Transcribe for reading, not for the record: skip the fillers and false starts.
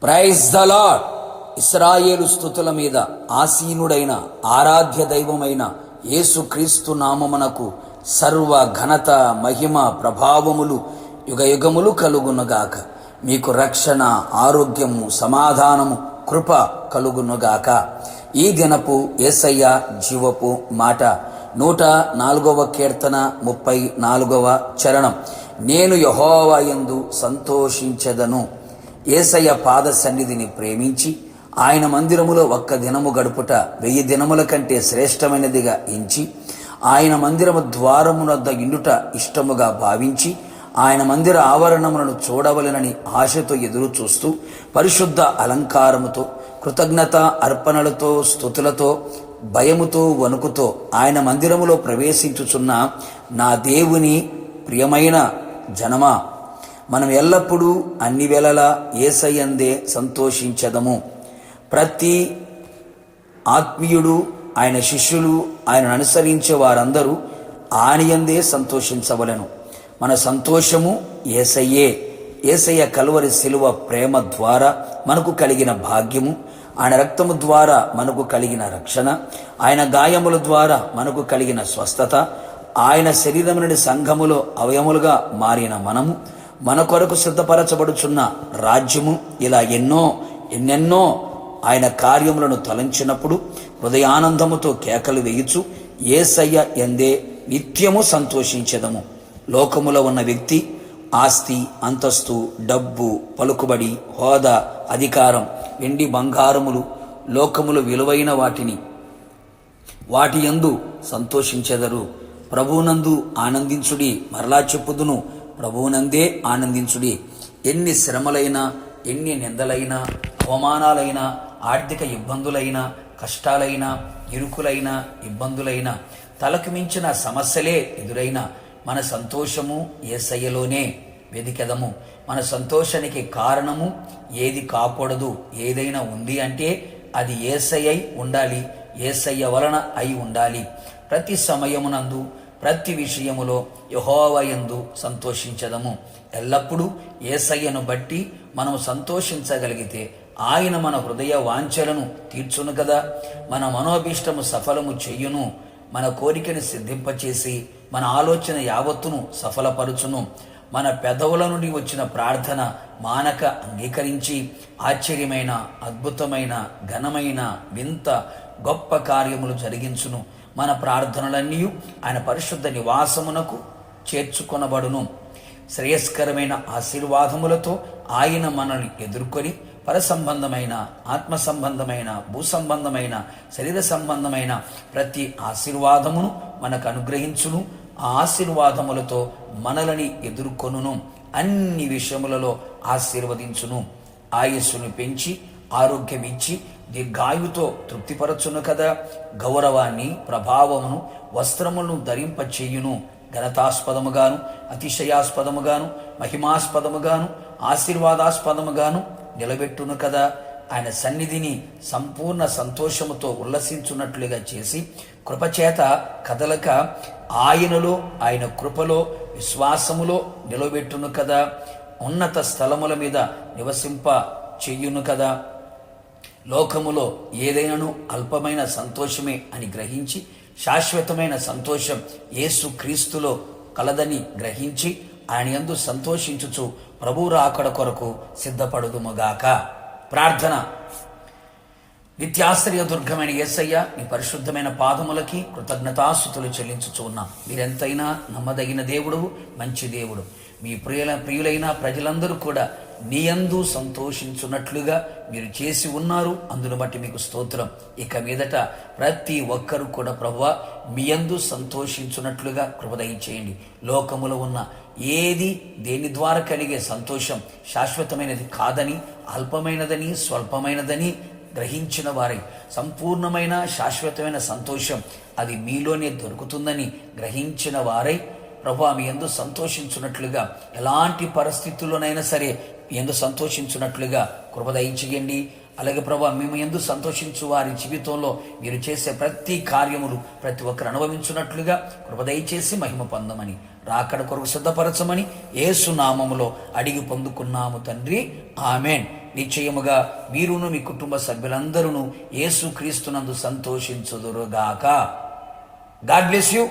Praise the lord. ఇశ్రాయేలు స్తుతుల మీద ఆసీనుడైన ఆరాధ్య దైవమైన యేసుక్రీస్తు నామమునకు సర్వ ఘనత మహిమ ప్రభావములు యుగయుగములు కలుగునుగాక. మీకు రక్షణ, ఆరోగ్యము, సమాధానము, కృప కలుగునుగాక. ఈ దినపు యేసయ్య జీవపు మాట 104వ కీర్తన 34వ చరణం. నేను యెహోవా యందు సంతోషించెదను. యేసయ్య పాద సన్నిధిని ప్రేమించి ఆయన మందిరములో ఒక్క దినము గడుపుట 1000 దినముల కంటే శ్రేష్టమైనదిగా ఎంచి ఆయన మందిరము ద్వారమునొద్ద ఇండుట ఇష్టముగా భావించి ఆయన మందిర ఆవరణములను చూడవలెనని ఆశతో ఎదురు చూస్తూ పరిశుద్ధ అలంకారముతో, కృతజ్ఞత అర్పణలతో, స్తుతులతో, భయముతో, వణుకుతో ఆయన మందిరములో ప్రవేశించుచున్న నా దేవుని ప్రియమైన జనమా, మనం ఎల్లప్పుడూ అన్ని వేళలా యేసయ్యందే సంతోషించదము. ప్రతి ఆత్మీయుడు, ఆయన శిష్యులు, ఆయనను అనుసరించే వారందరూ ఆయనయందే సంతోషించవలెను. మన సంతోషము యేసయ్యే. యేసయ్య కలువరి శిలువ ప్రేమ ద్వారా మనకు కలిగిన భాగ్యము, ఆయన రక్తము ద్వారా మనకు కలిగిన రక్షణ, ఆయన గాయముల ద్వారా మనకు కలిగిన స్వస్థత, ఆయన శరీరముని సంఘములో అవయములుగా మారిన మనము, మన కొరకు సిద్ధపరచబడుచున్న రాజ్యము, ఇలా ఎన్నెన్నో ఆయన కార్యములను తలంచినప్పుడు హృదయానందముతో కేకలు వేయుచు యేసయ్య ఎందే నిత్యము సంతోషించెదము. లోకములో ఉన్న వ్యక్తి ఆస్తి, అంతస్తు, డబ్బు, పలుకుబడి, హోదా, అధికారం, వెండి బంగారములు, లోకములు విలువైన వాటి యందు సంతోషించెదరు. ప్రభువునందు ఆనందించుడి. మరలా చెప్పుదును, ప్రభువునందే ఆనందించుడి. ఎన్ని శ్రమలైనా, ఎన్ని నిందలైనా, అవమానాలైనా, ఆర్థిక ఇబ్బందులైనా, కష్టాలైనా, ఇరుకులైనా, ఇబ్బందులైనా, తలకు మించిన సమస్యలే ఎదురైనా మన సంతోషము యేసయ్యలోనే వెదికెదము. మన సంతోషానికి కారణము ఏది కాకూడదు. ఏదైనా ఉంది అంటే అది యేసయ్య ఉండాలి, యేసయ్య వలన అయి ఉండాలి. ప్రతి సమయమునందు, ప్రతి విషయములో యెహోవా యందు సంతోషించదము. ఎల్లప్పుడూ యేసయ్యను బట్టి మనము సంతోషించగలిగితే ఆయన మన హృదయ వాంఛలను తీర్చును కదా. మన మనోభీష్టము సఫలము చెయ్యును. మన కోరికను సిద్ధింపచేసి మన ఆలోచన యావత్తును సఫలపరుచును. మన పెదవుల నుండి వచ్చిన ప్రార్థన మానక అంగీకరించి ఆశ్చర్యమైన, అద్భుతమైన, ఘనమైన, వింత, గొప్ప కార్యములు జరిగించును. మన ప్రార్థనలన్నీ ఆయన పరిశుద్ధ నివాసమునకు చేర్చుకొనబడును. శ్రేయస్కరమైన ఆశీర్వాదములతో ఆయన మనల్ని ఎదుర్కొని పరసంబంధమైన, ఆత్మ సంబంధమైన, భూ సంబంధమైన, శరీర సంబంధమైన ప్రతి ఆశీర్వాదమును మనకు అనుగ్రహించును. ఆ ఆశీర్వాదములతో మనలని ఎదుర్కొనును. అన్ని విషయములలో ఆశీర్వదించును. ఆయుస్సును పెంచి ఆరోగ్యం ఇచ్చి దీర్ఘాయువుతో తృప్తిపరచును కదా. గౌరవాన్ని, ప్రభావమును, వస్త్రములను ధరింపచేయును. ఘనతాస్పదముగాను, అతిశయాస్పదముగాను, మహిమాస్పదముగాను, ఆశీర్వాదాస్పదముగాను నిలబెట్టును కదా. ఆయన సన్నిధిని సంపూర్ణ సంతోషముతో ఉల్లసించున్నట్లుగా చేసి కృపచేత కదలక ఆయనలో, ఆయన కృపలో, విశ్వాసములో నిలబెట్టును కదా. ఉన్నత స్థలముల మీద నివసింప చెయ్యును కదా. లోకములో ఏదైనాను అల్పమైన సంతోషమే అని గ్రహించి శాశ్వతమైన సంతోషం యేసు క్రీస్తులో కలదని గ్రహించి ఆయన యందు సంతోషించుచు ప్రభు రాకడ కొరకు సిద్ధపడుదుముగాక. ప్రార్థన. నిత్యాశ్రయ దుర్గమైన యేసయ్య, నీ పరిశుద్ధమైన పాదములకి కృతజ్ఞతాస్తుతులు చెల్లించుచు ఉన్నాం. మీరెంతైనా నమ్మదగిన దేవుడు, మంచి దేవుడు. మీ ప్రియులైన ప్రజలందరూ కూడా నీ యందు సంతోషించున్నట్లుగా మీరు చేసి ఉన్నారు. అందును బట్టి మీకు స్తోత్రం. ఇక మీదట ప్రతి ఒక్కరూ కూడా ప్రభువా మీ యందు సంతోషించున్నట్లుగా కృప దయచేయండి. లోకములో ఉన్న ఏది, దేని ద్వారా కలిగే సంతోషం శాశ్వతమైనది కాదని, అల్పమైనదని, స్వల్పమైనదని గ్రహించిన వారై సంపూర్ణమైన శాశ్వతమైన సంతోషం అది మీలోనే దొరుకుతుందని గ్రహించిన వారై ప్రభువా మీ యందు సంతోషించున్నట్లుగా, ఎలాంటి పరిస్థితుల్లోనైనా సరే మీ యందు సంతోషించున్నట్లుగా కృప దయచేయండి. అలాగే ప్రభువా మేము యందు సంతోషించు వారి జీవితంలో మీరు చేసే ప్రతి కార్యములు ప్రతి ఒక్కరు అనుభవించున్నట్లుగా కృప దయచేసి మహిమ పొందమని రాకడ కొరకు సిద్ధపరచమని యేసు నామములో అడిగి పొందుకున్నాము తండ్రి, ఆమెన్. నిశ్చయముగా మీరును మీ కుటుంబ సభ్యులందరూ యేసు క్రీస్తునందు సంతోషించుదురుగాక. God bless you.